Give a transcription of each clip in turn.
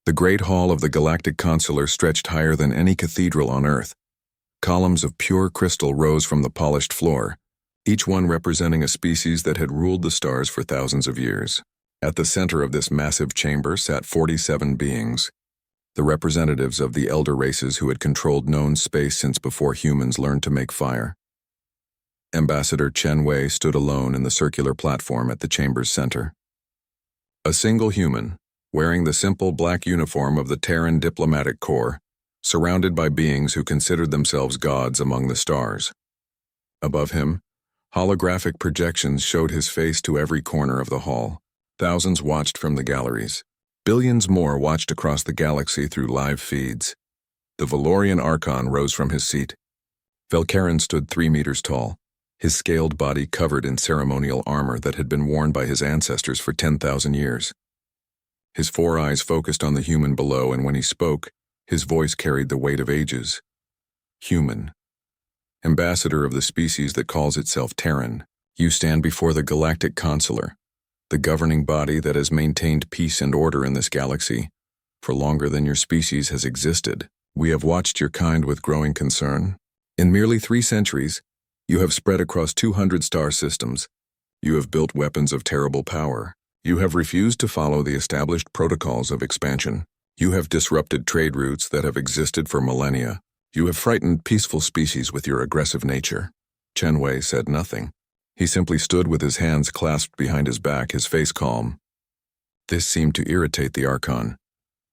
The great hall of the Galactic Consular stretched higher than any cathedral on Earth. Columns of pure crystal rose from the polished floor, each one representing a species that had ruled the stars for thousands of years. At the center of this massive chamber sat 47 beings, the representatives of the elder races who had controlled known space since before humans learned to make fire. Ambassador Chen Wei stood alone in the circular platform at the chamber's center. A single human, wearing the simple black uniform of the Terran diplomatic corps, surrounded by beings who considered themselves gods among the stars. Above him, holographic projections showed his face to every corner of the hall. Thousands watched from the galleries. Billions more watched across the galaxy through live feeds. The Valorian Archon rose from his seat. Velkarin stood 3 meters tall, his scaled body covered in ceremonial armor that had been worn by his ancestors for 10,000 years. His 4 eyes focused on the human below, and when he spoke, his voice carried the weight of ages. Human. Ambassador of the species that calls itself Terran, you stand before the Galactic Consular, the governing body that has maintained peace and order in this galaxy for longer than your species has existed. We have watched your kind with growing concern. In merely 3 centuries, you have spread across 200 star systems. You have built weapons of terrible power. You have refused to follow the established protocols of expansion. You have disrupted trade routes that have existed for millennia. You have frightened peaceful species with your aggressive nature. Chen Wei said nothing. He simply stood with his hands clasped behind his back, his face calm. This seemed to irritate the Archon.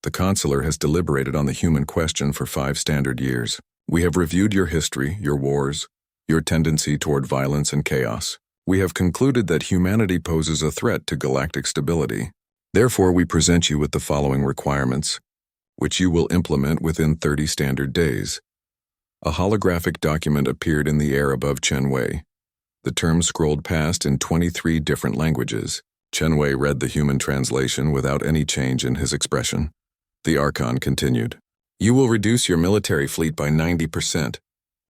The Consular has deliberated on the human question for 5 standard years. We have reviewed your history, your wars, your tendency toward violence and chaos. We have concluded that humanity poses a threat to galactic stability. Therefore, we present you with the following requirements, which you will implement within 30 standard days. A holographic document appeared in the air above Chen Wei. The terms scrolled past in 23 different languages. Chen Wei read the human translation without any change in his expression. The Archon continued. You will reduce your military fleet by 90%.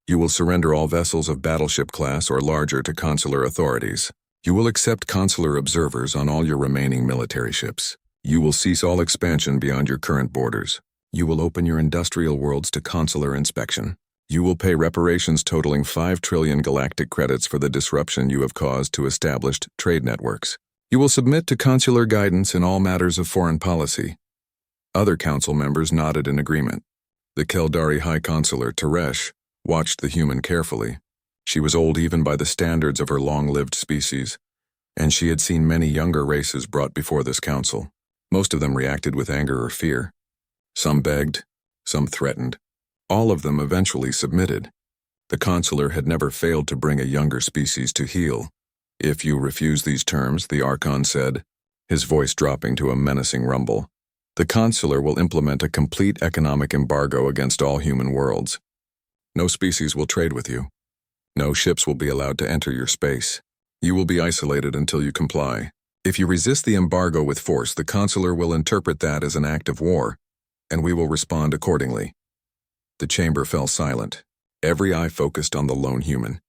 You will surrender all vessels of battleship class or larger to consular authorities. You will accept consular observers on all your remaining military ships. You will cease all expansion beyond your current borders. You will open your industrial worlds to consular inspection. You will pay reparations totaling 5 trillion galactic credits for the disruption you have caused to established trade networks. You will submit to consular guidance in all matters of foreign policy. Other council members nodded in agreement. The Keldari High Consular, Teresh, watched the human carefully. She was old even by the standards of her long-lived species, and she had seen many younger races brought before this council. Most of them reacted with anger or fear. Some begged, some threatened. All of them eventually submitted. The consular had never failed to bring a younger species to heel. If you refuse these terms, the Archon said, his voice dropping to a menacing rumble, the consular will implement a complete economic embargo against all human worlds. No species will trade with you. No ships will be allowed to enter your space. You will be isolated until you comply. If you resist the embargo with force, the consular will interpret that as an act of war, and we will respond accordingly. The chamber fell silent. Every eye focused on the lone human.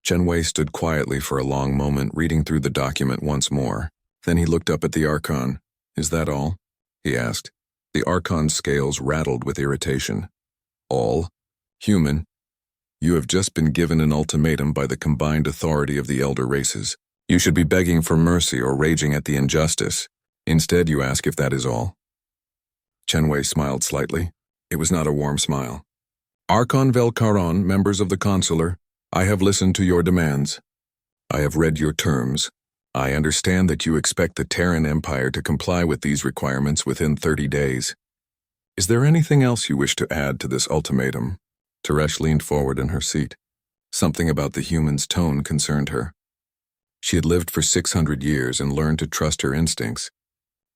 Chen Wei stood quietly for a long moment, reading through the document once more. Then he looked up at the Archon. Is that all? He asked. The Archon's scales rattled with irritation. All? Human? You have just been given an ultimatum by the combined authority of the elder races. You should be begging for mercy or raging at the injustice. Instead, you ask if that is all. Chen Wei smiled slightly. It was not a warm smile. Archon Velkaron, members of the Consular, I have listened to your demands. I have read your terms. I understand that you expect the Terran Empire to comply with these requirements within 30 days. Is there anything else you wish to add to this ultimatum? Teresh leaned forward in her seat. Something about the human's tone concerned her. She had lived for 600 years and learned to trust her instincts.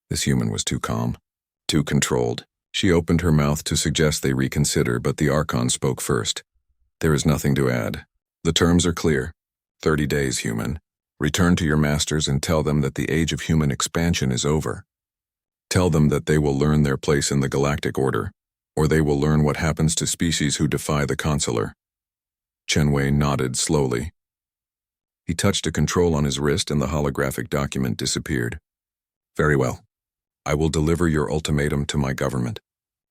This human was too calm, too controlled. She opened her mouth to suggest they reconsider, but the Archon spoke first. There is nothing to add. The terms are clear. 30 days, human. Return to your masters and tell them that the age of human expansion is over. Tell them that they will learn their place in the galactic order, or they will learn what happens to species who defy the consular. Chen Wei nodded slowly. He touched a control on his wrist and the holographic document disappeared. Very well. I will deliver your ultimatum to my government.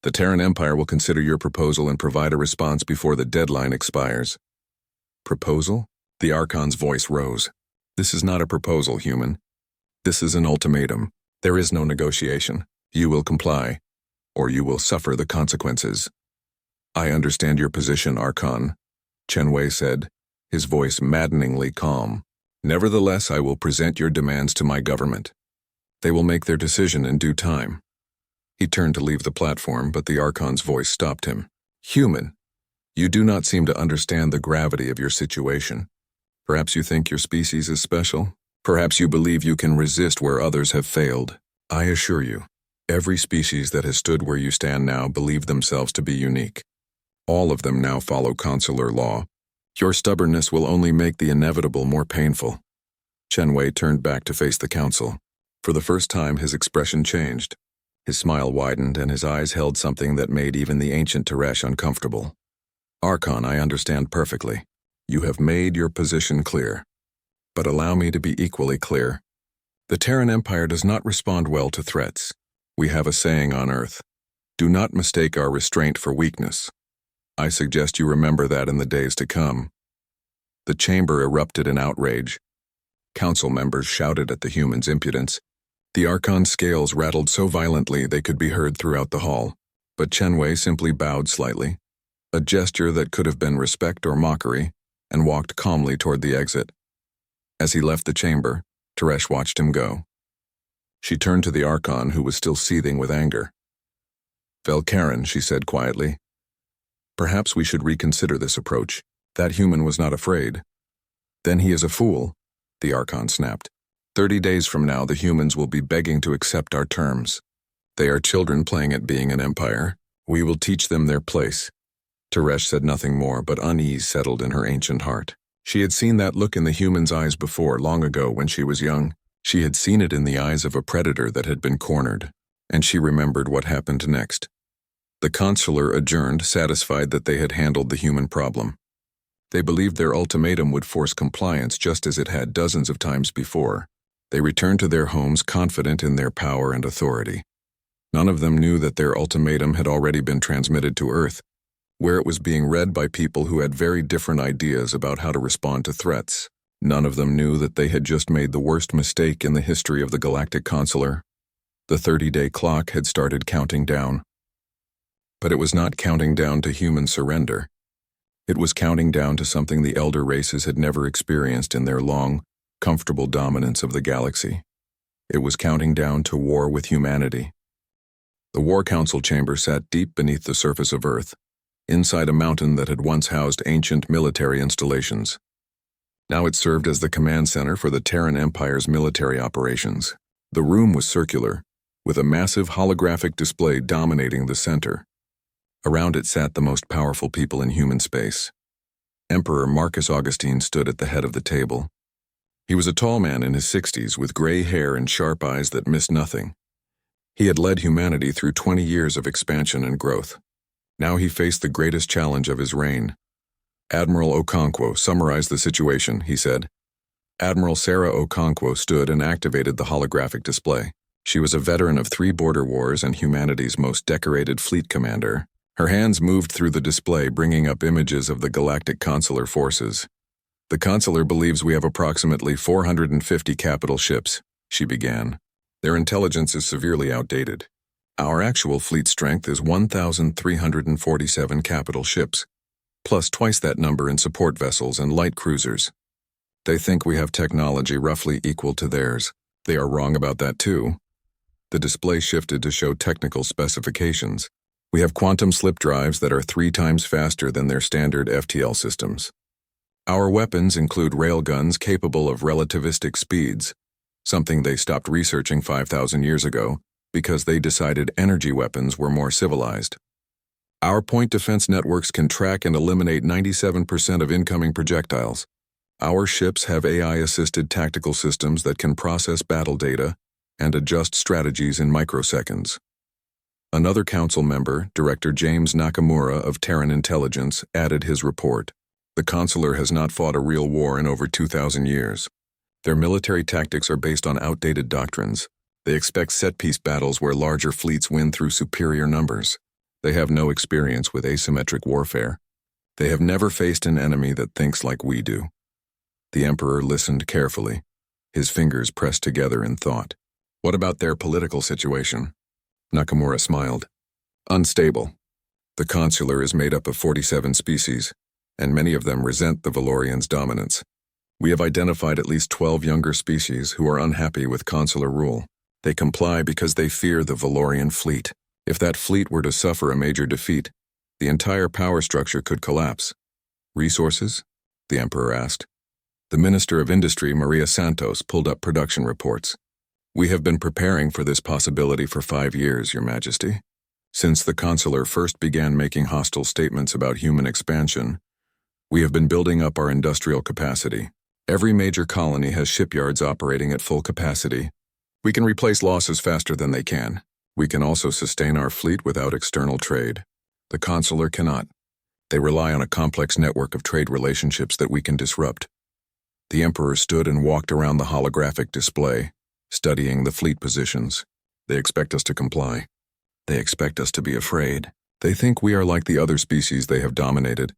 The Terran Empire will consider your proposal and provide a response before the deadline expires. Proposal? The Archon's voice rose. This is not a proposal, human. This is an ultimatum. There is no negotiation. You will comply, or you will suffer the consequences. I understand your position, Archon, Chen Wei said, his voice maddeningly calm. Nevertheless, I will present your demands to my government. They will make their decision in due time. He turned to leave the platform, but the Archon's voice stopped him. Human, you do not seem to understand the gravity of your situation. Perhaps you think your species is special? Perhaps you believe you can resist where others have failed. I assure you, every species that has stood where you stand now believe themselves to be unique. All of them now follow consular law. Your stubbornness will only make the inevitable more painful. Chen Wei turned back to face the council. For the first time, his expression changed. His smile widened, and his eyes held something that made even the ancient Teresh uncomfortable. Archon, I understand perfectly. You have made your position clear. But allow me to be equally clear. The Terran Empire does not respond well to threats. We have a saying on Earth. Do not mistake our restraint for weakness. I suggest you remember that in the days to come. The chamber erupted in outrage. Council members shouted at the human's impudence. The Archon's scales rattled so violently they could be heard throughout the hall, but Chen Wei simply bowed slightly, a gesture that could have been respect or mockery, and walked calmly toward the exit. As he left the chamber, Teresh watched him go. She turned to the Archon, who was still seething with anger. Velkarin, she said quietly. Perhaps we should reconsider this approach. That human was not afraid. Then he is a fool, the Archon snapped. 30 days from now, the humans will be begging to accept our terms. They are children playing at being an empire. We will teach them their place. Teresh said nothing more, but unease settled in her ancient heart. She had seen that look in the human's eyes before, long ago when she was young. She had seen it in the eyes of a predator that had been cornered, and she remembered what happened next. The consular adjourned, satisfied that they had handled the human problem. They believed their ultimatum would force compliance just as it had dozens of times before. They returned to their homes confident in their power and authority. None of them knew that their ultimatum had already been transmitted to Earth, where it was being read by people who had very different ideas about how to respond to threats. None of them knew that they had just made the worst mistake in the history of the Galactic Consular. The 30-day clock had started counting down. But it was not counting down to human surrender. It was counting down to something the elder races had never experienced in their long, comfortable dominance of the galaxy. It was counting down to war with humanity. The War Council chamber sat deep beneath the surface of Earth, inside a mountain that had once housed ancient military installations. Now it served as the command center for the Terran Empire's military operations. The room was circular, with a massive holographic display dominating the center. Around it sat the most powerful people in human space. Emperor Marcus Augustine stood at the head of the table. He was a tall man in his 60s with gray hair and sharp eyes that missed nothing. He had led humanity through 20 years of expansion and growth. Now he faced the greatest challenge of his reign. Admiral Okonkwo summarized the situation, he said. Admiral Sarah Okonkwo stood and activated the holographic display. She was a veteran of 3 border wars and humanity's most decorated fleet commander. Her hands moved through the display, bringing up images of the Galactic Consular forces. The Consular believes we have approximately 450 capital ships, she began. Their intelligence is severely outdated. Our actual fleet strength is 1,347 capital ships, plus twice that number in support vessels and light cruisers. They think we have technology roughly equal to theirs. They are wrong about that too. The display shifted to show technical specifications. We have quantum slip drives that are 3 times faster than their standard FTL systems. Our weapons include railguns capable of relativistic speeds, something they stopped researching 5,000 years ago because they decided energy weapons were more civilized. Our point defense networks can track and eliminate 97% of incoming projectiles. Our ships have AI-assisted tactical systems that can process battle data and adjust strategies in microseconds. Another council member, Director James Nakamura of Terran Intelligence, added his report. The Consular has not fought a real war in over 2,000 years. Their military tactics are based on outdated doctrines, They expect set-piece battles where larger fleets win through superior numbers. They have no experience with asymmetric warfare. They have never faced an enemy that thinks like we do. The Emperor listened carefully, his fingers pressed together in thought. What about their political situation? Nakamura smiled. Unstable. The Consular is made up of 47 species, and many of them resent the Valorians' dominance. We have identified at least 12 younger species who are unhappy with consular rule. They comply because they fear the Valorian fleet. If that fleet were to suffer a major defeat, the entire power structure could collapse. Resources? The Emperor asked. The Minister of Industry, Maria Santos, pulled up production reports. We have been preparing for this possibility for 5 years, Your Majesty. Since the Consular first began making hostile statements about human expansion, we have been building up our industrial capacity. Every major colony has shipyards operating at full capacity. We can replace losses faster than they can. We can also sustain our fleet without external trade. The Consular cannot. They rely on a complex network of trade relationships that we can disrupt. The Emperor stood and walked around the holographic display, studying the fleet positions. They expect us to comply. They expect us to be afraid. They think we are like the other species they have dominated.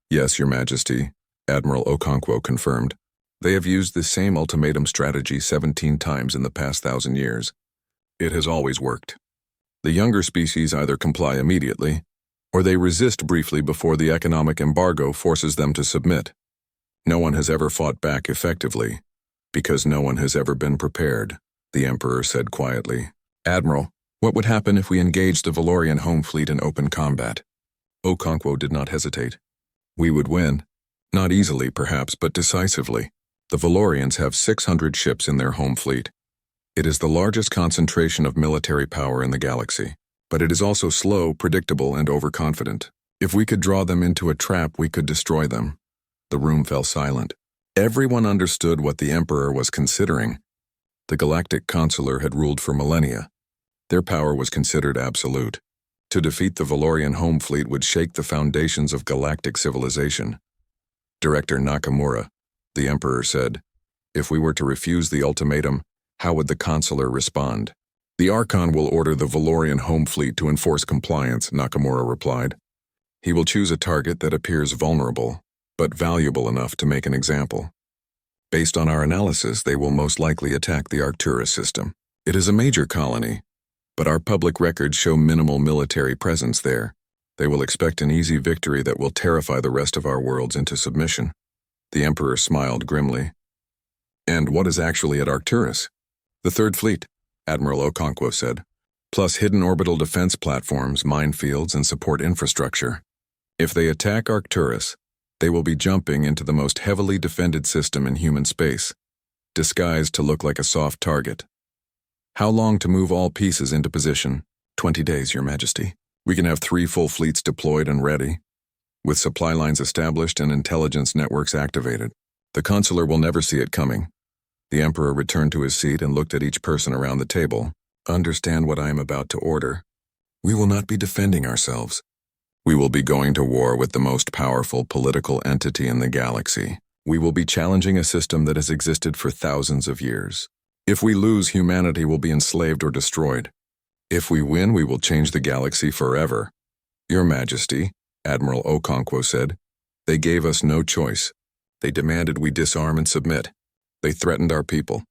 Yes, Your Majesty, Admiral Okonkwo confirmed. They have used this same ultimatum strategy 17 times in the past 1,000 years. It has always worked. The younger species either comply immediately, or they resist briefly before the economic embargo forces them to submit. No one has ever fought back effectively, because no one has ever been prepared, the Emperor said quietly. Admiral, what would happen if we engaged the Valorian home fleet in open combat? Okonkwo did not hesitate. We would win. Not easily, perhaps, but decisively. The Valorians have 600 ships in their home fleet. It is the largest concentration of military power in the galaxy, but it is also slow, predictable, and overconfident. If we could draw them into a trap, we could destroy them. The room fell silent. Everyone understood what the Emperor was considering. The Galactic Consular had ruled for millennia. Their power was considered absolute. To defeat the Valorian home fleet would shake the foundations of galactic civilization. Director Nakamura, the Emperor said, if we were to refuse the ultimatum, how would the Consular respond? The Archon will order the Valorian home fleet to enforce compliance, Nakamura replied. He will choose a target that appears vulnerable, but valuable enough to make an example. Based on our analysis, they will most likely attack the Arcturus system. It is a major colony, but our public records show minimal military presence there. They will expect an easy victory that will terrify the rest of our worlds into submission. The Emperor smiled grimly. And what is actually at Arcturus? The Third Fleet, Admiral Okonkwo said, plus hidden orbital defense platforms, minefields, and support infrastructure. If they attack Arcturus, they will be jumping into the most heavily defended system in human space, disguised to look like a soft target. How long to move all pieces into position? 20 days, Your Majesty. We can have 3 full fleets deployed and ready, with supply lines established and intelligence networks activated. The Consular will never see it coming. The Emperor returned to his seat and looked at each person around the table. Understand what I am about to order. We will not be defending ourselves. We will be going to war with the most powerful political entity in the galaxy. We will be challenging a system that has existed for thousands of years. If we lose, humanity will be enslaved or destroyed. If we win, we will change the galaxy forever. Your Majesty, Admiral Okonkwo said, they gave us no choice. They demanded we disarm and submit. They threatened our people.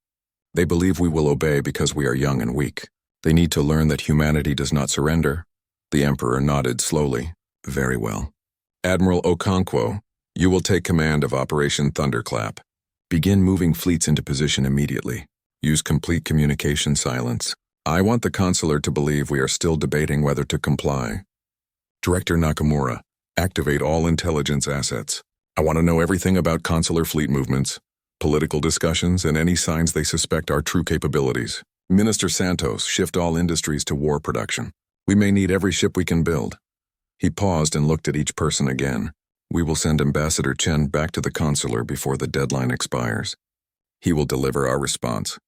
They believe we will obey because we are young and weak. They need to learn that humanity does not surrender. The Emperor nodded slowly. Very well. Admiral Okonkwo, you will take command of Operation Thunderclap. Begin moving fleets into position immediately. Use complete communication silence. I want the Consular to believe we are still debating whether to comply. Director Nakamura, activate all intelligence assets. I want to know everything about Consular fleet movements, political discussions, and any signs they suspect our true capabilities. Minister Santos, shift all industries to war production. We may need every ship we can build. He paused and looked at each person again. We will send Ambassador Chen back to the Consular before the deadline expires. He will deliver our response.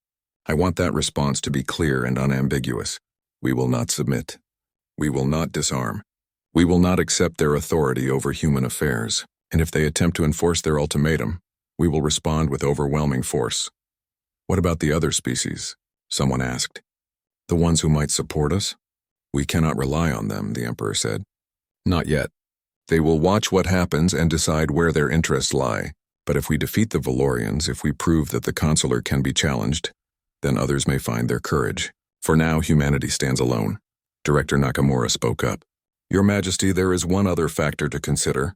I want that response to be clear and unambiguous. We will not submit. We will not disarm. We will not accept their authority over human affairs. And if they attempt to enforce their ultimatum, we will respond with overwhelming force. What about the other species? Someone asked. The ones who might support us? We cannot rely on them, the Emperor said. Not yet. They will watch what happens and decide where their interests lie. But if we defeat the Valorians, if we prove that the Consular can be challenged, then others may find their courage. For now, humanity stands alone. Director Nakamura spoke up. Your Majesty, there is one other factor to consider.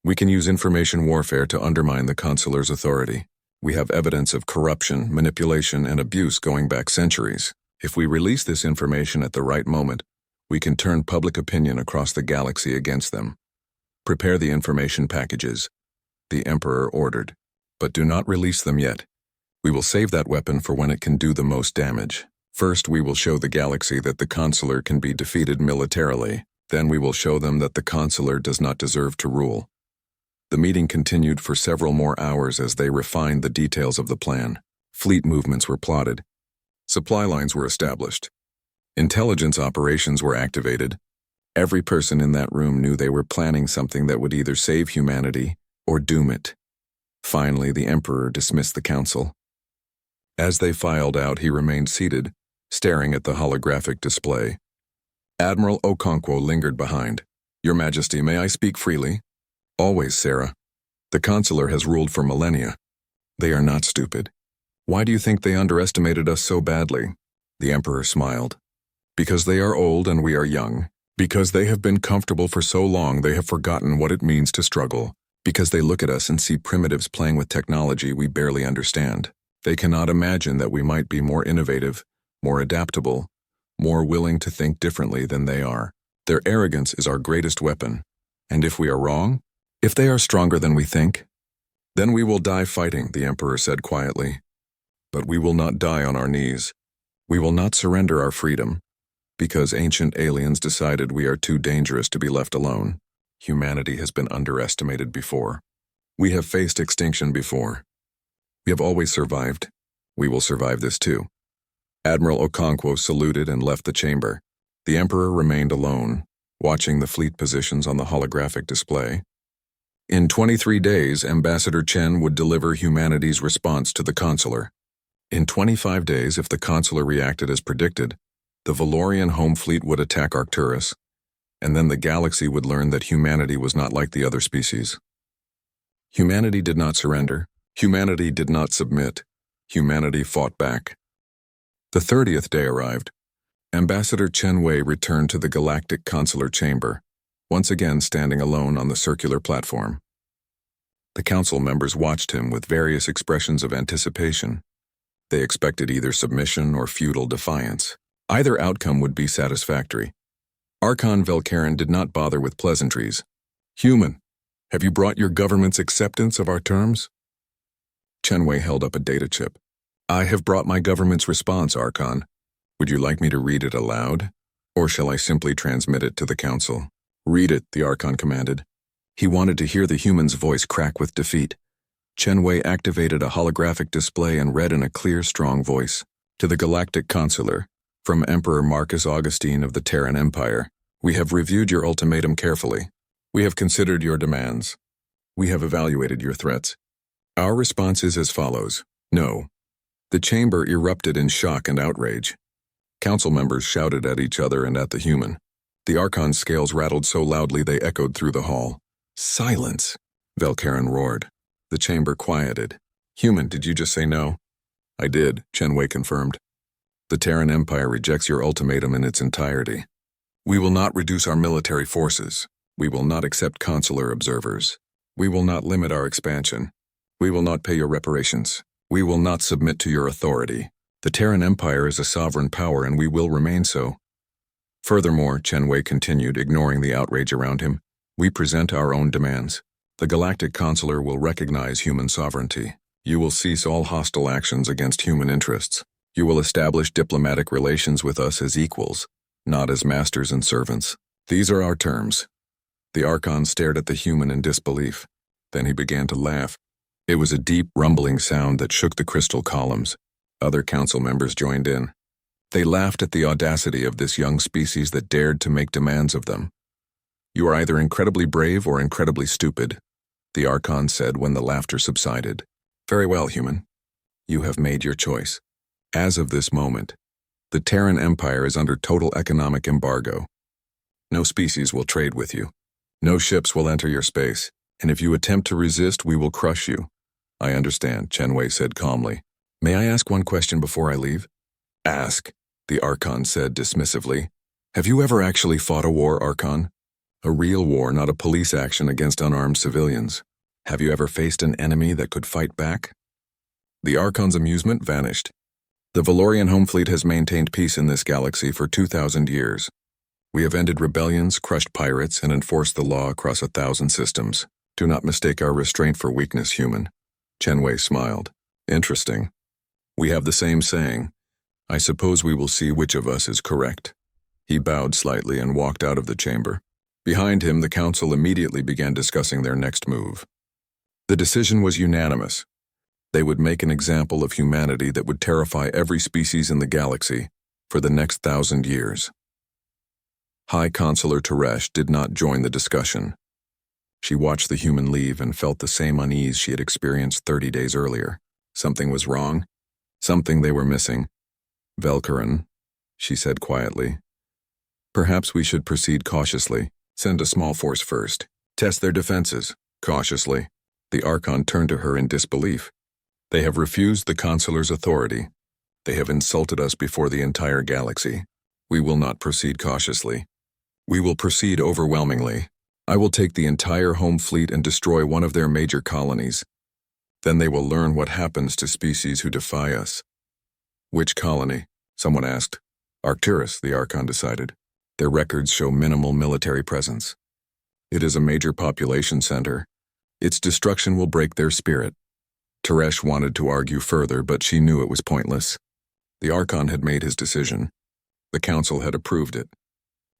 We can use information warfare to undermine the Consular's authority. We have evidence of corruption, manipulation, and abuse going back centuries. If we release this information at the right moment, we can turn public opinion across the galaxy against them. Prepare the information packages, the Emperor ordered, but do not release them yet. We will save that weapon for when it can do the most damage. First, we will show the galaxy that the Consular can be defeated militarily. Then we will show them that the Consular does not deserve to rule. The meeting continued for several more hours as they refined the details of the plan. Fleet movements were plotted. Supply lines were established. Intelligence operations were activated. Every person in that room knew they were planning something that would either save humanity or doom it. Finally, the Emperor dismissed the council. As they filed out, he remained seated, staring at the holographic display. Admiral Okonkwo lingered behind. Your Majesty, may I speak freely? Always, Sarah. The Consular has ruled for millennia. They are not stupid. Why do you think they underestimated us so badly? The Emperor smiled. Because they are old and we are young. Because they have been comfortable for so long they have forgotten what it means to struggle. Because they look at us and see primitives playing with technology we barely understand. They cannot imagine that we might be more innovative, more adaptable, more willing to think differently than they are. Their arrogance is our greatest weapon. And if we are wrong, if they are stronger than we think, then we will die fighting, the Emperor said quietly. But we will not die on our knees. We will not surrender our freedom, because ancient aliens decided we are too dangerous to be left alone. Humanity has been underestimated before. We have faced extinction before. We have always survived. We will survive this too. Admiral Okonkwo saluted and left the chamber. The Emperor remained alone, watching the fleet positions on the holographic display. In 23 days, Ambassador Chen would deliver humanity's response to the Consular. In 25 days, if the Consular reacted as predicted, the Valorian home fleet would attack Arcturus, and then the galaxy would learn that humanity was not like the other species. Humanity did not surrender. Humanity did not submit. Humanity fought back. The 30th day arrived. Ambassador Chen Wei returned to the Galactic Consular Chamber, once again standing alone on the circular platform. The council members watched him with various expressions of anticipation. They expected either submission or futile defiance. Either outcome would be satisfactory. Archon Velkarin did not bother with pleasantries. Human, have you brought your government's acceptance of our terms? Chen Wei held up a data chip. I have brought my government's response, Archon. Would you like me to read it aloud? Or shall I simply transmit it to the council? Read it, the Archon commanded. He wanted to hear the human's voice crack with defeat. Chen Wei activated a holographic display and read in a clear, strong voice. To the Galactic Consular, from Emperor Marcus Augustine of the Terran Empire, we have reviewed your ultimatum carefully. We have considered your demands. We have evaluated your threats. Our response is as follows. No. The chamber erupted in shock and outrage. Council members shouted at each other and at the human. The Archon's scales rattled so loudly they echoed through the hall. Silence, Velkarin roared. The chamber quieted. Human, did you just say no? I did, Chen Wei confirmed. The Terran Empire rejects your ultimatum in its entirety. We will not reduce our military forces. We will not accept consular observers. We will not limit our expansion. We will not pay your reparations. We will not submit to your authority. The Terran Empire is a sovereign power and we will remain so. Furthermore, Chen Wei continued, ignoring the outrage around him, we present our own demands. The Galactic Consular will recognize human sovereignty. You will cease all hostile actions against human interests. You will establish diplomatic relations with us as equals, not as masters and servants. These are our terms. The Archon stared at the human in disbelief. Then he began to laugh. It was a deep, rumbling sound that shook the crystal columns. Other council members joined in. They laughed at the audacity of this young species that dared to make demands of them. You are either incredibly brave or incredibly stupid, the Archon said when the laughter subsided. Very well, human. You have made your choice. As of this moment, The Terran Empire is under total economic embargo. No species will trade with you. No ships will enter your space, and if you attempt to resist, we will crush you. I understand, Chen Wei said calmly. May I ask one question before I leave? Ask, the Archon said dismissively. Have you ever actually fought a war, Archon? A real war, not a police action against unarmed civilians. Have you ever faced an enemy that could fight back? The Archon's amusement vanished. The Valorian home fleet has maintained peace in this galaxy for 2,000 years. We have ended rebellions, crushed pirates, and enforced the law across 1,000 systems. Do not mistake our restraint for weakness, human. Chen Wei smiled. Interesting. We have the same saying. I suppose we will see which of us is correct. He bowed slightly and walked out of the chamber. Behind him, the council immediately began discussing their next move. The decision was unanimous. They would make an example of humanity that would terrify every species in the galaxy for the next 1,000 years. High Consular Teresh did not join the discussion. She watched the human leave and felt the same unease she had experienced 30 days earlier. Something was wrong. Something they were missing. Velkaran, she said quietly. Perhaps we should proceed cautiously. Send a small force first. Test their defenses. Cautiously. The Archon turned to her in disbelief. They have refused the Consular's authority. They have insulted us before the entire galaxy. We will not proceed cautiously. We will proceed overwhelmingly. I will take the entire home fleet and destroy one of their major colonies. Then they will learn what happens to species who defy us. Which colony? Someone asked. Arcturus, the Archon decided. Their records show minimal military presence. It is a major population center. Its destruction will break their spirit. Teresh wanted to argue further, but she knew it was pointless. The Archon had made his decision. The Council had approved it.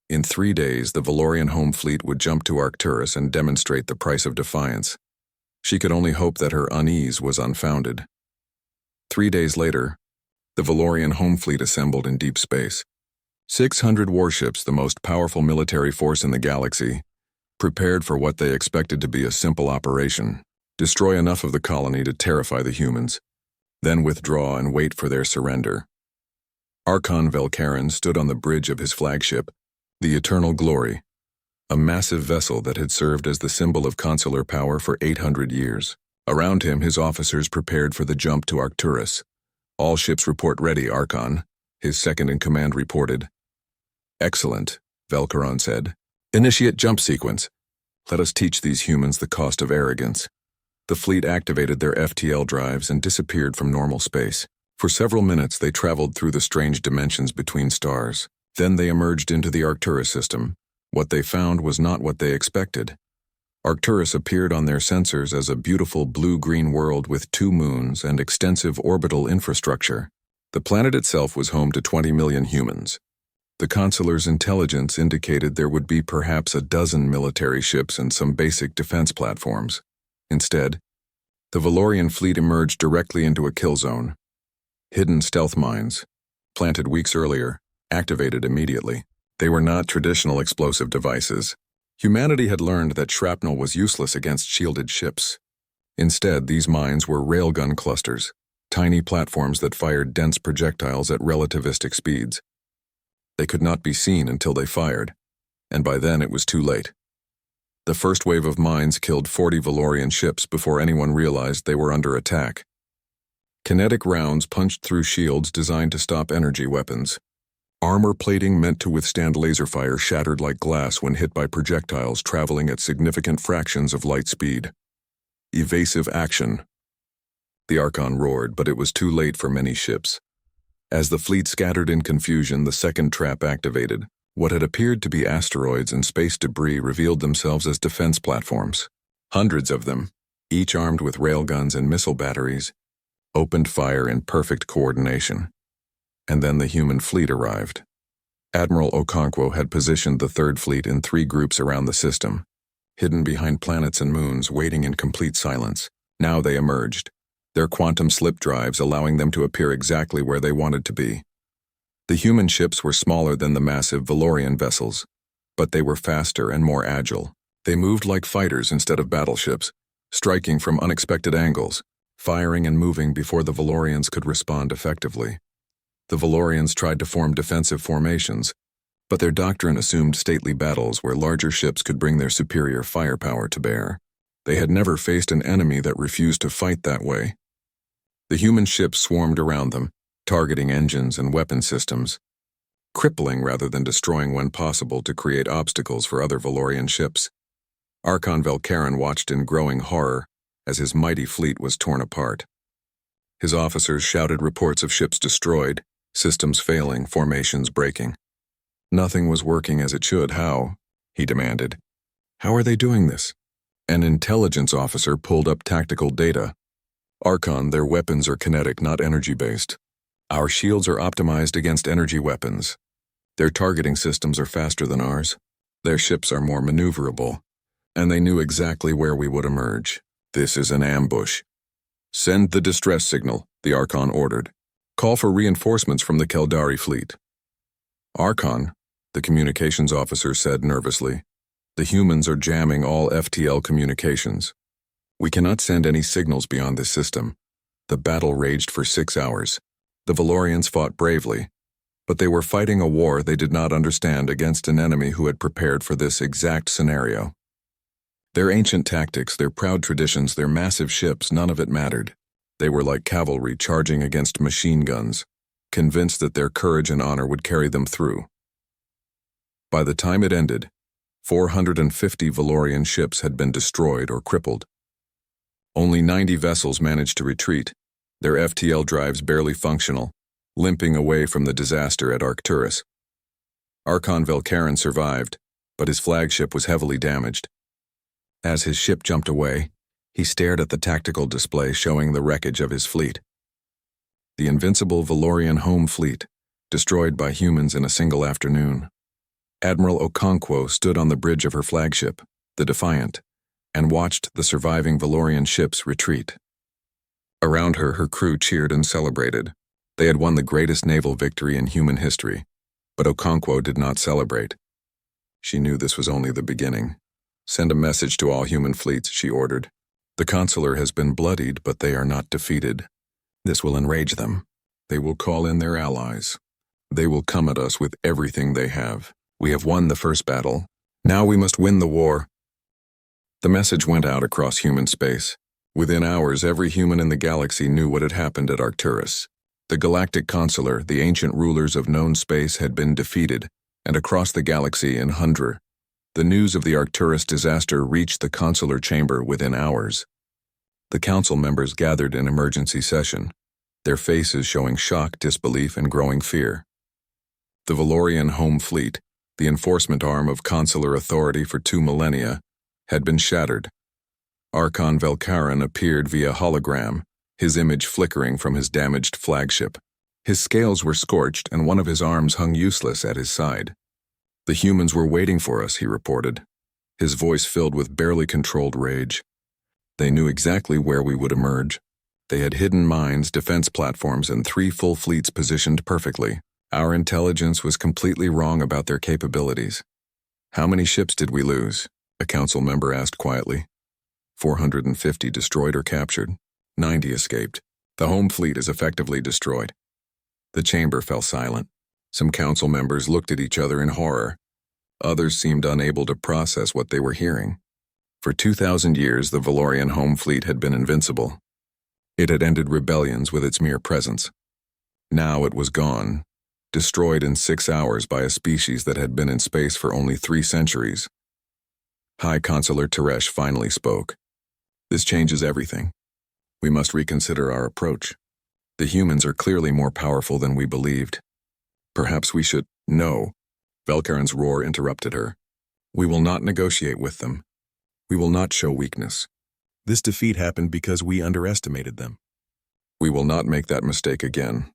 In 3 days, the Valorian home fleet would jump to Arcturus and demonstrate the price of defiance. She could only hope that her unease was unfounded. 3 days later, the Valorian home fleet assembled in deep space. 600 warships, the most powerful military force in the galaxy, prepared for what they expected to be a simple operation. Destroy enough of the colony to terrify the humans, then withdraw and wait for their surrender. Archon Velkaran stood on the bridge of his flagship, the Eternal Glory, a massive vessel that had served as the symbol of consular power for 800 years. Around him, his officers prepared for the jump to Arcturus. All ships report ready, Archon, his second-in-command reported. Excellent, Velkaran said. Initiate jump sequence. Let us teach these humans the cost of arrogance. The fleet activated their FTL drives and disappeared from normal space. For several minutes, they traveled through the strange dimensions between stars. Then they emerged into the Arcturus system. What they found was not what they expected. Arcturus appeared on their sensors as a beautiful blue-green world with 2 moons and extensive orbital infrastructure. The planet itself was home to 20 million humans. The consular's intelligence indicated there would be perhaps a dozen military ships and some basic defense platforms. Instead, the Valorian fleet emerged directly into a kill zone. Hidden stealth mines, planted weeks earlier, activated immediately. They were not traditional explosive devices. Humanity had learned that shrapnel was useless against shielded ships. Instead, these mines were railgun clusters, tiny platforms that fired dense projectiles at relativistic speeds. They could not be seen until they fired, and by then it was too late. The first wave of mines killed 40 Valorian ships before anyone realized they were under attack. Kinetic rounds punched through shields designed to stop energy weapons. Armor plating meant to withstand laser fire shattered like glass when hit by projectiles traveling at significant fractions of light speed. Evasive action. The Archon roared, but it was too late for many ships. As the fleet scattered in confusion, the second trap activated. What had appeared to be asteroids and space debris revealed themselves as defense platforms. Hundreds of them, each armed with railguns and missile batteries, opened fire in perfect coordination. And then the human fleet arrived. Admiral Okonkwo had positioned the third fleet in 3 groups around the system, hidden behind planets and moons, waiting in complete silence. Now they emerged, their quantum slip drives allowing them to appear exactly where they wanted to be. The human ships were smaller than the massive Valorian vessels, but they were faster and more agile. They moved like fighters instead of battleships, striking from unexpected angles, firing and moving before the Valorians could respond effectively. The Valorians tried to form defensive formations, but their doctrine assumed stately battles where larger ships could bring their superior firepower to bear. They had never faced an enemy that refused to fight that way. The human ships swarmed around them, targeting engines and weapon systems, crippling rather than destroying when possible to create obstacles for other Valorian ships. Archon Velkarin watched in growing horror as his mighty fleet was torn apart. His officers shouted reports of ships destroyed, systems failing, formations breaking. Nothing was working as it should. How? He demanded. How are they doing this? An intelligence officer pulled up tactical data. Archon, their weapons are kinetic, not energy-based. Our shields are optimized against energy weapons. Their targeting systems are faster than ours. Their ships are more maneuverable. And they knew exactly where we would emerge. This is an ambush. Send the distress signal, the Archon ordered. Call for reinforcements from the Keldari fleet. Archon, the communications officer said nervously. The humans are jamming all FTL communications. We cannot send any signals beyond this system. The battle raged for 6 hours. The Valorians fought bravely, but they were fighting a war they did not understand against an enemy who had prepared for this exact scenario. Their ancient tactics, their proud traditions, their massive ships, none of it mattered. They were like cavalry charging against machine guns, convinced that their courage and honor would carry them through. By the time it ended, 450 Valorian ships had been destroyed or crippled. Only 90 vessels managed to retreat, their FTL drives barely functional, limping away from the disaster at Arcturus. Archon Velkarin survived, but his flagship was heavily damaged. As his ship jumped away, he stared at the tactical display showing the wreckage of his fleet. The invincible Valorian home fleet, destroyed by humans in a single afternoon. Admiral Okonkwo stood on the bridge of her flagship, the Defiant, and watched the surviving Valorian ships retreat. Around her, her crew cheered and celebrated. They had won the greatest naval victory in human history, but Okonkwo did not celebrate. She knew this was only the beginning. Send a message to all human fleets, she ordered. The consular has been bloodied, but they are not defeated. This will enrage them. They will call in their allies. They will come at us with everything they have. We have won the first battle. Now we must win the war. The message went out across human space. Within hours, every human in the galaxy knew what had happened at Arcturus. The Galactic Consular, the ancient rulers of known space, had been defeated, and across the galaxy in Hundra, the news of the Arcturus disaster reached the consular chamber within hours. The council members gathered in emergency session, their faces showing shock, disbelief, and growing fear. The Valorian home fleet, the enforcement arm of consular authority for 2 millennia, had been shattered. Archon Velkarin appeared via hologram, his image flickering from his damaged flagship. His scales were scorched and one of his arms hung useless at his side. The humans were waiting for us, he reported, his voice filled with barely controlled rage. They knew exactly where we would emerge. They had hidden mines, defense platforms, and 3 full fleets positioned perfectly. Our intelligence was completely wrong about their capabilities. How many ships did we lose? A council member asked quietly. 450 destroyed or captured. 90 escaped. The home fleet is effectively destroyed. The chamber fell silent. Some council members looked at each other in horror. Others seemed unable to process what they were hearing. For 2,000 years, the Valorian home fleet had been invincible. It had ended rebellions with its mere presence. Now it was gone, destroyed in 6 hours by a species that had been in space for only 3 centuries. High Consular Teresh finally spoke. This changes everything. We must reconsider our approach. The humans are clearly more powerful than we believed. Perhaps we should— No. Velkarin's roar interrupted her. We will not negotiate with them. We will not show weakness. This defeat happened because we underestimated them. We will not make that mistake again.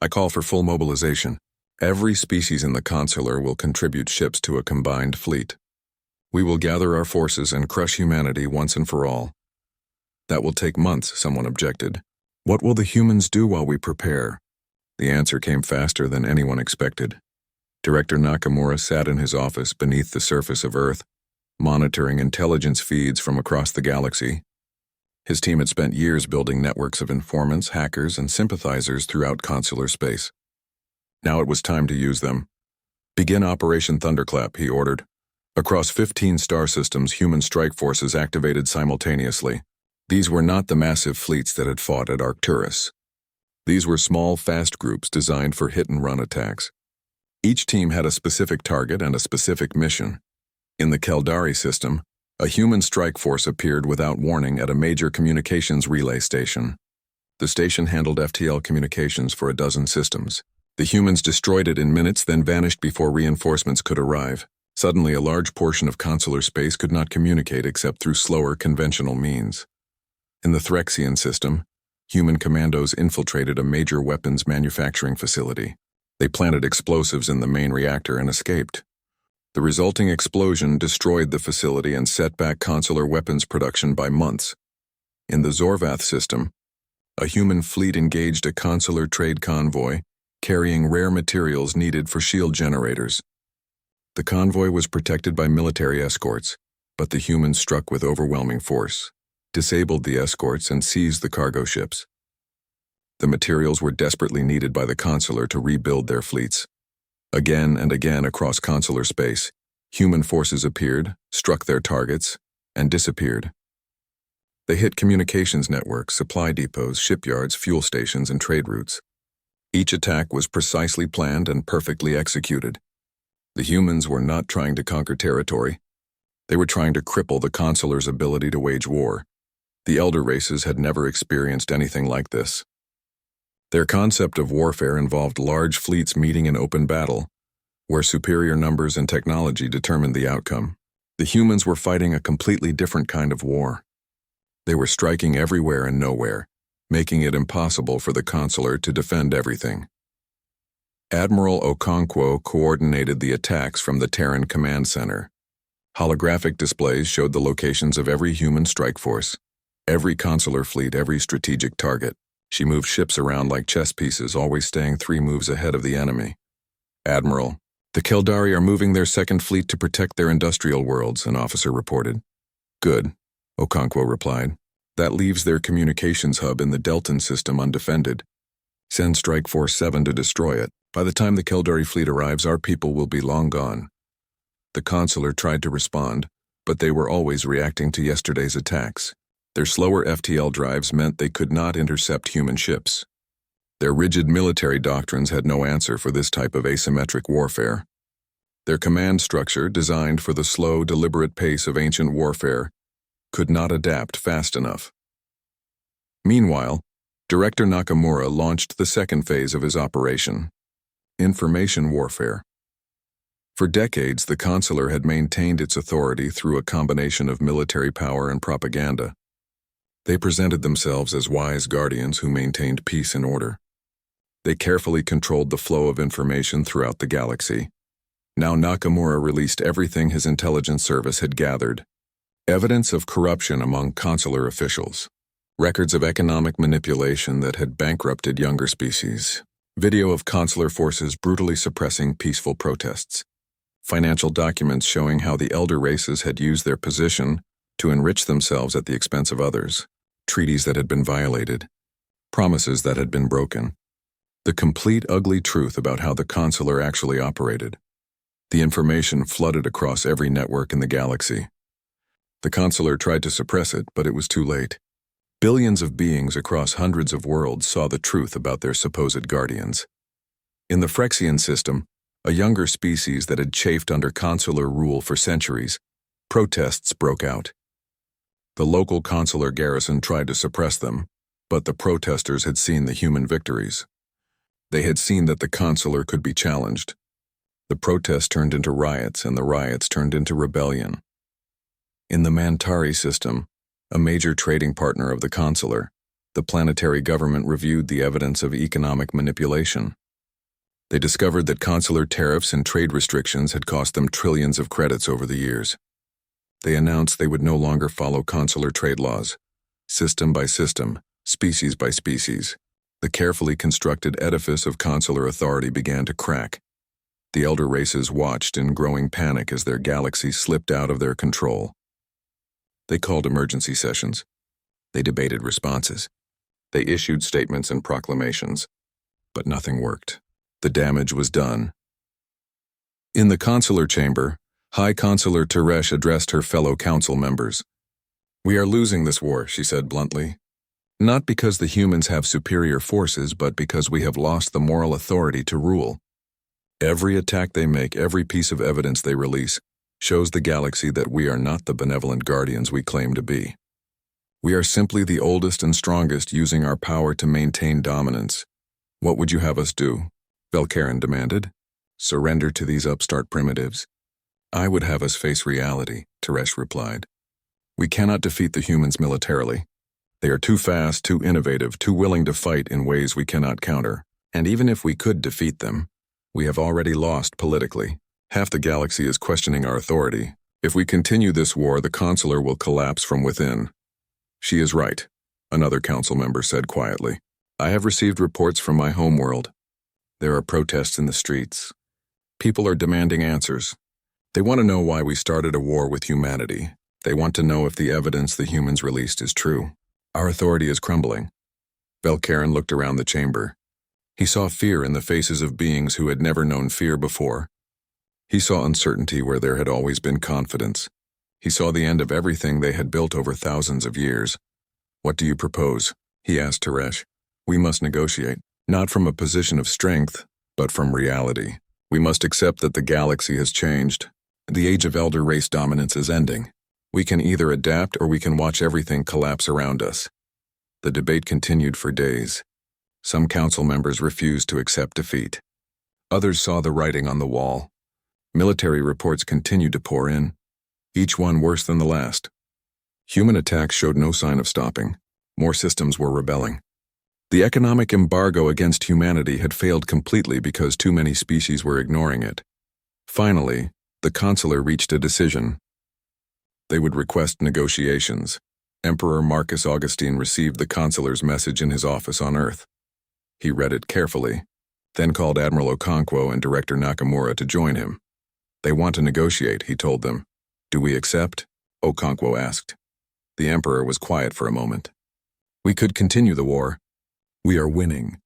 I call for full mobilization. Every species in the consular will contribute ships to a combined fleet. We will gather our forces and crush humanity once and for all. That will take months, someone objected. What will the humans do while we prepare? The answer came faster than anyone expected. Director Nakamura sat in his office beneath the surface of Earth, monitoring intelligence feeds from across the galaxy. His team had spent years building networks of informants, hackers, and sympathizers throughout consular space. Now it was time to use them. Begin Operation Thunderclap, he ordered. Across 15 star systems, human strike forces activated simultaneously. These were not the massive fleets that had fought at Arcturus. These were small, fast groups designed for hit-and-run attacks. Each team had a specific target and a specific mission. In the Caldari system, a human strike force appeared without warning at a major communications relay station. The station handled FTL communications for a dozen systems. The humans destroyed it in minutes, then vanished before reinforcements could arrive. Suddenly, a large portion of consular space could not communicate except through slower, conventional means. In the Threxian system, human commandos infiltrated a major weapons manufacturing facility. They planted explosives in the main reactor and escaped. The resulting explosion destroyed the facility and set back consular weapons production by months. In the Zorvath system, a human fleet engaged a consular trade convoy carrying rare materials needed for shield generators. The convoy was protected by military escorts, but the humans struck with overwhelming force, disabled the escorts, and seized the cargo ships. The materials were desperately needed by the consular to rebuild their fleets. Again and again across consular space, human forces appeared, struck their targets, and disappeared. They hit communications networks, supply depots, shipyards, fuel stations, and trade routes. Each attack was precisely planned and perfectly executed. The humans were not trying to conquer territory. They were trying to cripple the consular's ability to wage war. The elder races had never experienced anything like this. Their concept of warfare involved large fleets meeting in open battle, where superior numbers and technology determined the outcome. The humans were fighting a completely different kind of war. They were striking everywhere and nowhere, making it impossible for the consular to defend everything. Admiral Okonkwo coordinated the attacks from the Terran Command Center. Holographic displays showed the locations of every human strike force, every consular fleet, every strategic target. She moved ships around like chess pieces, always staying 3 moves ahead of the enemy. Admiral, the Caldari are moving their second fleet to protect their industrial worlds, an officer reported. Good, Okonkwo replied. That leaves their communications hub in the Deltan system undefended. Send Strike Force 7 to destroy it. By the time the Caldari fleet arrives, our people will be long gone. The consular tried to respond, but they were always reacting to yesterday's attacks. Their slower FTL drives meant they could not intercept human ships. Their rigid military doctrines had no answer for this type of asymmetric warfare. Their command structure, designed for the slow, deliberate pace of ancient warfare, could not adapt fast enough. Meanwhile, Director Nakamura launched the second phase of his operation: information warfare. For decades, the consular had maintained its authority through a combination of military power and propaganda. They presented themselves as wise guardians who maintained peace and order. They carefully controlled the flow of information throughout the galaxy. Now Nakamura released everything his intelligence service had gathered. Evidence of corruption among consular officials. Records of economic manipulation that had bankrupted younger species. Video of consular forces brutally suppressing peaceful protests. Financial documents showing how the elder races had used their position to enrich themselves at the expense of others. Treaties that had been violated. Promises that had been broken. The complete ugly truth about how the consular actually operated. The information flooded across every network in the galaxy. The consular tried to suppress it, but it was too late. Billions of beings across hundreds of worlds saw the truth about their supposed guardians. In the Phyrexian system, a younger species that had chafed under consular rule for centuries, protests broke out. The local consular garrison tried to suppress them, but the protesters had seen the human victories. They had seen that the consular could be challenged. The protests turned into riots, and the riots turned into rebellion. In the Mantari system, a major trading partner of the consular, the planetary government reviewed the evidence of economic manipulation. They discovered that consular tariffs and trade restrictions had cost them trillions of credits over the years. They announced they would no longer follow consular trade laws. System by system, species by species, the carefully constructed edifice of consular authority began to crack. The elder races watched in growing panic as their galaxy slipped out of their control. They called emergency sessions. They debated responses. They issued statements and proclamations. But nothing worked. The damage was done. In the consular chamber, High Consular Teresh addressed her fellow council members. "We are losing this war," she said bluntly. "Not because the humans have superior forces, but because we have lost the moral authority to rule. Every attack they make, every piece of evidence they release, shows the galaxy that we are not the benevolent guardians we claim to be. We are simply the oldest and strongest, using our power to maintain dominance. What would you have us do?" Velkarin demanded. "Surrender to these upstart primitives?" "I would have us face reality," Teresh replied. "We cannot defeat the humans militarily. They are too fast, too innovative, too willing to fight in ways we cannot counter. And even if we could defeat them, we have already lost politically. Half the galaxy is questioning our authority. If we continue this war, the consular will collapse from within." "She is right," another council member said quietly. "I have received reports from my homeworld. There are protests in the streets. People are demanding answers. They want to know why we started a war with humanity. They want to know if the evidence the humans released is true. Our authority is crumbling." Velkarin looked around the chamber. He saw fear in the faces of beings who had never known fear before. He saw uncertainty where there had always been confidence. He saw the end of everything they had built over thousands of years. "What do you propose?" he asked Teresh. "We must negotiate, not from a position of strength, but from reality. We must accept that the galaxy has changed. The age of elder race dominance is ending. We can either adapt or we can watch everything collapse around us." The debate continued for days. Some council members refused to accept defeat. Others saw the writing on the wall. Military reports continued to pour in, each one worse than the last. Human attacks showed no sign of stopping. More systems were rebelling. The economic embargo against humanity had failed completely because too many species were ignoring it. Finally, the consular reached a decision. They would request negotiations. Emperor Marcus Augustine received the consular's message in his office on Earth. He read it carefully, then called Admiral Okonkwo and Director Nakamura to join him. "They want to negotiate," he told them. "Do we accept?" Okonkwo asked. The Emperor was quiet for a moment. "We could continue the war. We are winning.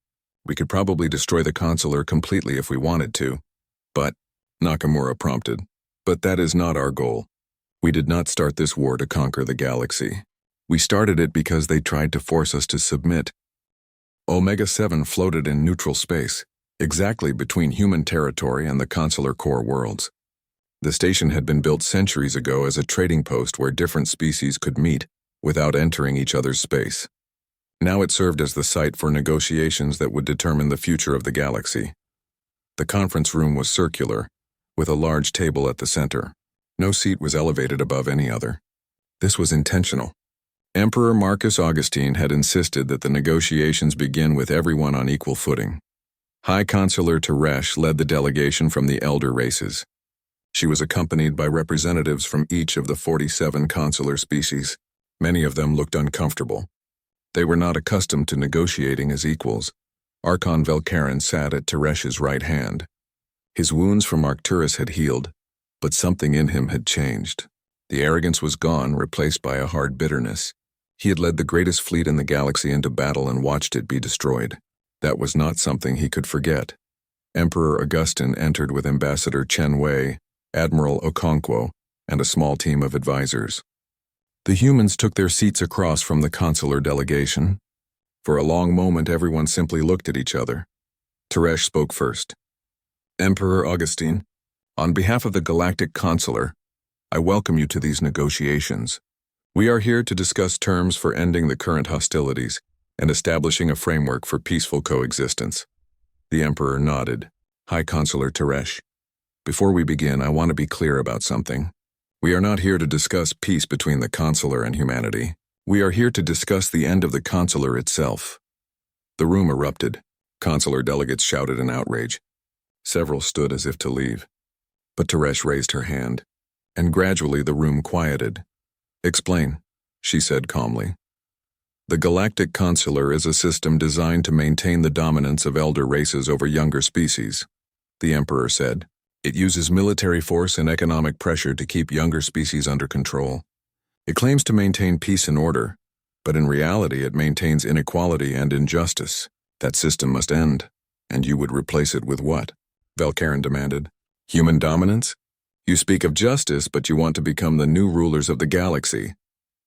We could probably destroy the consular completely if we wanted to. But," Nakamura prompted, "but that is not our goal. We did not start this war to conquer the galaxy. We started it because they tried to force us to submit." Omega-7 floated in neutral space, exactly between human territory and the consular core worlds. The station had been built centuries ago as a trading post where different species could meet without entering each other's space. Now it served as the site for negotiations that would determine the future of the galaxy. The conference room was circular, with a large table at the center. No seat was elevated above any other. This was intentional. Emperor Marcus Augustine had insisted that the negotiations begin with everyone on equal footing. High Consular Teresh led the delegation from the elder races. She was accompanied by representatives from each of the 47 consular species. Many of them looked uncomfortable. They were not accustomed to negotiating as equals. Archon Velkarin sat at Teresh's right hand. His wounds from Arcturus had healed, but something in him had changed. The arrogance was gone, replaced by a hard bitterness. He had led the greatest fleet in the galaxy into battle and watched it be destroyed. That was not something he could forget. Emperor Augustine entered with Ambassador Chen Wei, Admiral Okonkwo, and a small team of advisors. The humans took their seats across from the consular delegation. For a long moment, everyone simply looked at each other. Teresh spoke first. "Emperor Augustine, on behalf of the Galactic Consular, I welcome you to these negotiations. We are here to discuss terms for ending the current hostilities and establishing a framework for peaceful coexistence." The Emperor nodded. "High Consular Teresh, before we begin, I want to be clear about something. We are not here to discuss peace between the consular and humanity. We are here to discuss the end of the consular itself." The room erupted. Consular delegates shouted in outrage. Several stood as if to leave. But Teresh raised her hand, and gradually the room quieted. "Explain," she said calmly. "The Galactic Consular is a system designed to maintain the dominance of elder races over younger species," the Emperor said. "It uses military force and economic pressure to keep younger species under control. It claims to maintain peace and order, but in reality it maintains inequality and injustice. That system must end." And you would replace it with what? Valkaren demanded. Human dominance? You speak of justice, but you want to become the new rulers of the galaxy.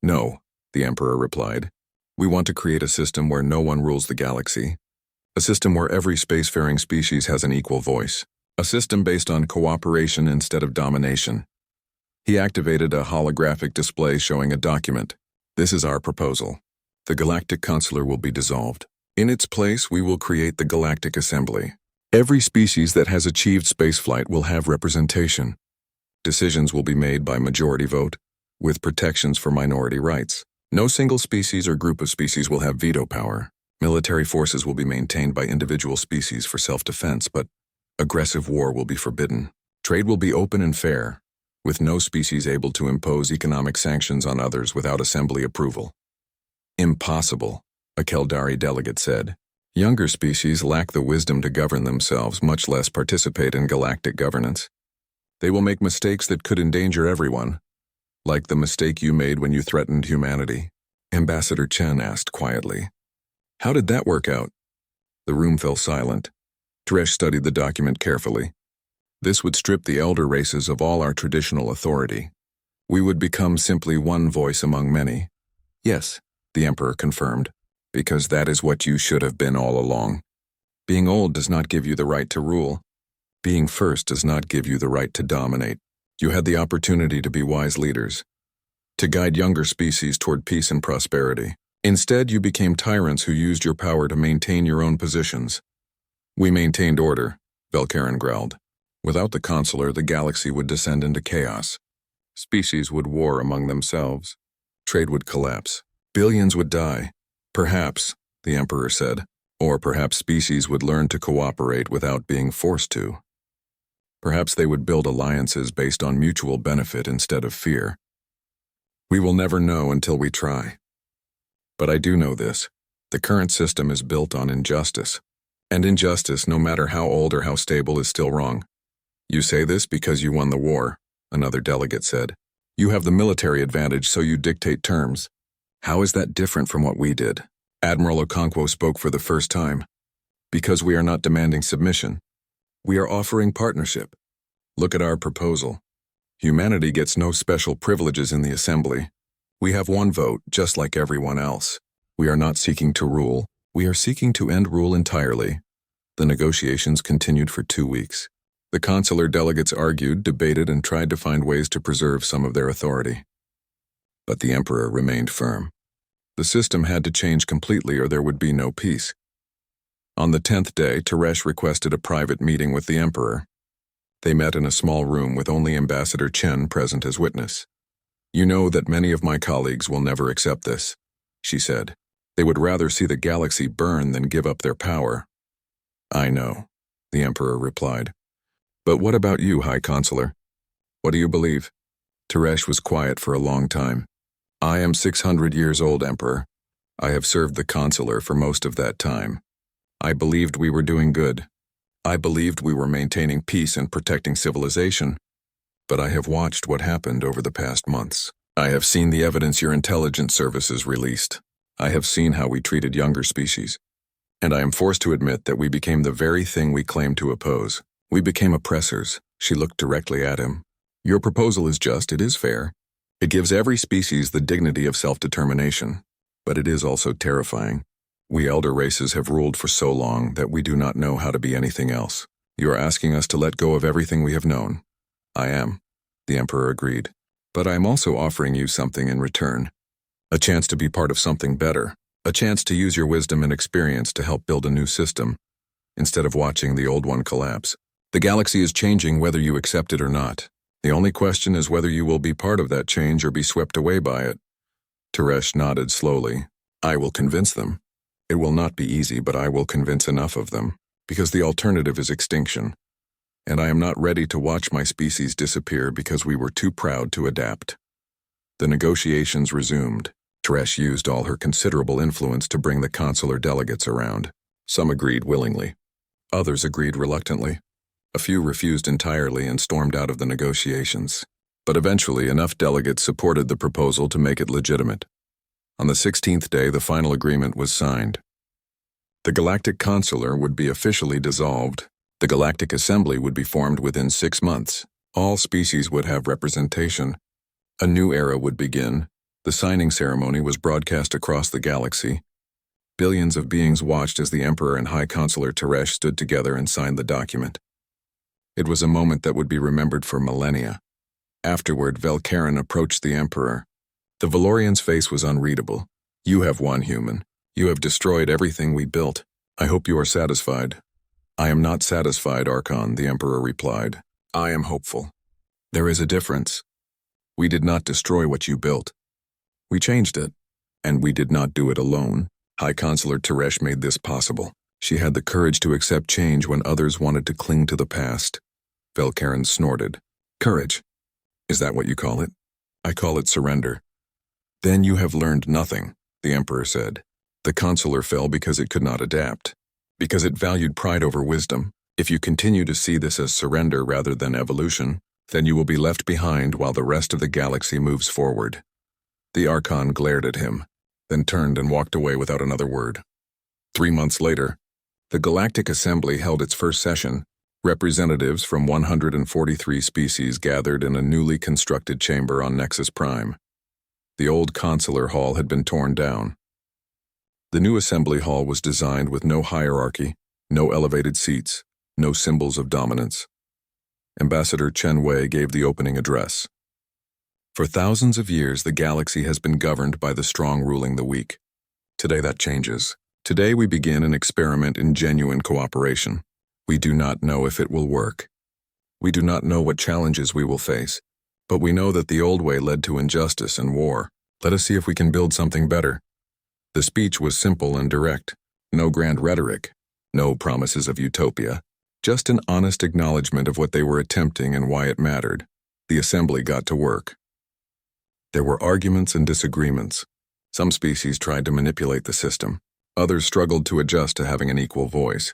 No, the Emperor replied. We want to create a system where no one rules the galaxy. A system where every spacefaring species has an equal voice. A system based on cooperation instead of domination. He activated a holographic display showing a document. This is our proposal. The Galactic Consular will be dissolved. In its place, we will create the Galactic Assembly. Every species that has achieved spaceflight will have representation. Decisions will be made by majority vote, with protections for minority rights. No single species or group of species will have veto power. Military forces will be maintained by individual species for self-defense, but aggressive war will be forbidden. Trade will be open and fair, with no species able to impose economic sanctions on others without assembly approval. Impossible, a Keldari delegate said. Younger species lack the wisdom to govern themselves, much less participate in galactic governance. They will make mistakes that could endanger everyone, like the mistake you made when you threatened humanity. Ambassador Chen asked quietly. How did that work out? The room fell silent. Teresh studied the document carefully. This would strip the elder races of all our traditional authority. We would become simply one voice among many. Yes, the Emperor confirmed, because that is what you should have been all along. Being old does not give you the right to rule. Being first does not give you the right to dominate. You had the opportunity to be wise leaders, to guide younger species toward peace and prosperity. Instead, you became tyrants who used your power to maintain your own positions. We maintained order, Valkaren growled. Without the consular, the galaxy would descend into chaos. Species would war among themselves. Trade would collapse. Billions would die. Perhaps, the Emperor said, or perhaps species would learn to cooperate without being forced to. Perhaps they would build alliances based on mutual benefit instead of fear. We will never know until we try. But I do know this. The current system is built on injustice. And injustice, no matter how old or how stable, is still wrong. You say this because you won the war, another delegate said. You have the military advantage, so you dictate terms. How is that different from what we did? Admiral Okonkwo spoke for the first time. Because we are not demanding submission. We are offering partnership. Look at our proposal. Humanity gets no special privileges in the assembly. We have one vote, just like everyone else. We are not seeking to rule. We are seeking to end rule entirely. The negotiations continued for 2 weeks. The consular delegates argued, debated, and tried to find ways to preserve some of their authority. But the Emperor remained firm. The system had to change completely or there would be no peace. On the 10th day, Teresh requested a private meeting with the Emperor. They met in a small room with only Ambassador Chen present as witness. You know that many of my colleagues will never accept this, she said. They would rather see the galaxy burn than give up their power. I know, the Emperor replied. But what about you, High Consular? What do you believe? Teresh was quiet for a long time. I am 600 years old, Emperor. I have served the Consular for most of that time. I believed we were doing good. I believed we were maintaining peace and protecting civilization. But I have watched what happened over the past months. I have seen the evidence your intelligence services released. I have seen how we treated younger species. And I am forced to admit that we became the very thing we claimed to oppose. We became oppressors. She looked directly at him. Your proposal is just, it is fair. It gives every species the dignity of self-determination. But it is also terrifying. We elder races have ruled for so long that we do not know how to be anything else. You are asking us to let go of everything we have known. I am, the Emperor agreed. But I am also offering you something in return. A chance to be part of something better. A chance to use your wisdom and experience to help build a new system, instead of watching the old one collapse. The galaxy is changing whether you accept it or not. The only question is whether you will be part of that change or be swept away by it. Teresh nodded slowly. I will convince them. It will not be easy, but I will convince enough of them, because the alternative is extinction. And I am not ready to watch my species disappear because we were too proud to adapt. The negotiations resumed. Teresh used all her considerable influence to bring the consular delegates around. Some agreed willingly. Others agreed reluctantly. A few refused entirely and stormed out of the negotiations. But eventually, enough delegates supported the proposal to make it legitimate. On the 16th day, the final agreement was signed. The Galactic Consular would be officially dissolved. The Galactic Assembly would be formed within 6 months. All species would have representation. A new era would begin. The signing ceremony was broadcast across the galaxy. Billions of beings watched as the Emperor and High Consular Teresh stood together and signed the document. It was a moment that would be remembered for millennia. Afterward, Velkarin approached the Emperor. The Valorian's face was unreadable. "You have won, human. You have destroyed everything we built. I hope you are satisfied." "I am not satisfied, Archon," the Emperor replied. "I am hopeful. There is a difference. We did not destroy what you built. We changed it, and we did not do it alone. High Consular Teresh made this possible. She had the courage to accept change when others wanted to cling to the past." Velkarin snorted. "Courage? Is that what you call it?" "I call it surrender." "Then you have learned nothing," the Emperor said. "The Consular fell because it could not adapt, because it valued pride over wisdom. If you continue to see this as surrender rather than evolution, then you will be left behind while the rest of the galaxy moves forward." The Archon glared at him, then turned and walked away without another word. 3 months later, the Galactic Assembly held its first session. Representatives from 143 species gathered in a newly constructed chamber on Nexus Prime. The old consular hall had been torn down. The new assembly hall was designed with no hierarchy, no elevated seats, no symbols of dominance. Ambassador Chen Wei gave the opening address. "For thousands of years, the galaxy has been governed by the strong ruling the weak. Today that changes. Today we begin an experiment in genuine cooperation. We do not know if it will work. We do not know what challenges we will face, but we know that the old way led to injustice and war. Let us see if we can build something better." The speech was simple and direct. No grand rhetoric, no promises of utopia, just an honest acknowledgement of what they were attempting and why it mattered. The assembly got to work. There were arguments and disagreements. Some species tried to manipulate the system. Others struggled to adjust to having an equal voice.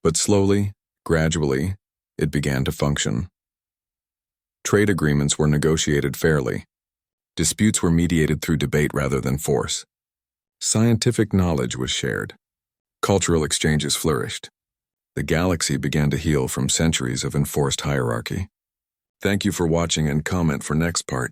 But slowly, gradually, it began to function. Trade agreements were negotiated fairly. Disputes were mediated through debate rather than force. Scientific knowledge was shared. Cultural exchanges flourished. The galaxy began to heal from centuries of enforced hierarchy. Thank you for watching and comment for next part.